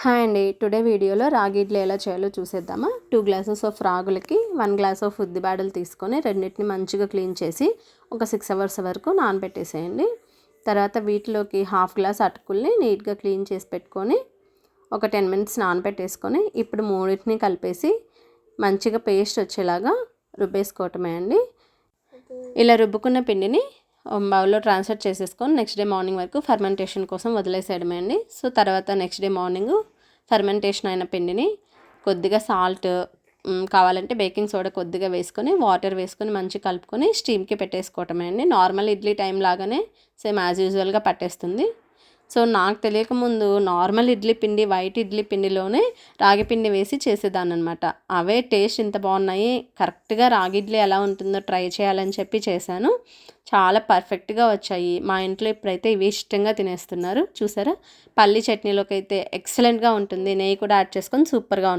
Hi అండి. Today వీడియోలో రాగి ఇడ్లీ ఎలా చేయాలో చూసేద్దామా. 2 గ్లాసెస్ ఆఫ్ రాగులకి 1 గ్లాస్ ఆఫ్ ఉద్ది బ్యాడలు తీసుకొని రెండింటిని మంచిగా క్లీన్ చేసి ఒక 6 అవర్స్ వరకు నానబెట్టేసేయండి. తర్వాత వీటిలోకి హాఫ్ గ్లాస్ అటుకుల్ని నీట్గా క్లీన్ చేసి పెట్టుకొని ఒక 10 మినిట్స్ నానబెట్టేసుకొని ఇప్పుడు మూడింటిని కలిపేసి మంచిగా పేస్ట్ వచ్చేలాగా రుబ్బేసుకోవటమే అండి. ఇలా రుబ్బుకున్న పిండిని బౌల్లో ట్రాన్స్ఫర్ చేసేసుకొని నెక్స్ట్ డే మార్నింగ్ వరకు ఫర్మెంటేషన్ కోసం వదిలేసేయడమే అండి. సో తర్వాత నెక్స్ట్ డే మార్నింగ్ ఫర్మెంటేషన్ అయిన పిండిని కొద్దిగా సాల్ట్, కావాలంటే బేకింగ్ సోడా కొద్దిగా వేసుకొని వాటర్ వేసుకొని మంచిగా కలుపుకొని స్టీమ్కి పెట్టేసుకోవటమే అండి. నార్మల్ ఇడ్లీ టైం లాగానే సేమ్ యాజ్ యూజువల్గా పట్టేస్తుంది. సో నాకు తెలియకముందు నార్మల్ ఇడ్లీ పిండి, వైట్ ఇడ్లీ పిండిలోనే రాగి పిండి వేసి చేసేదాన్ని అనమాట. అవే టేస్ట్ ఇంత బాగున్నాయి. కరెక్ట్గా రాగి ఇడ్లీ ఎలా ఉంటుందో ట్రై చేయాలని చెప్పి చేశాను. చాలా పర్ఫెక్ట్గా వచ్చాయి. మా ఇంట్లో ఇప్పుడైతే ఇవి ఇష్టంగా తినేస్తున్నారు. చూసారా, పల్లి చట్నీలోకి అయితే ఎక్సలెంట్గా ఉంటుంది. నెయ్యి కూడా యాడ్ చేసుకొని సూపర్గా ఉంటుంది.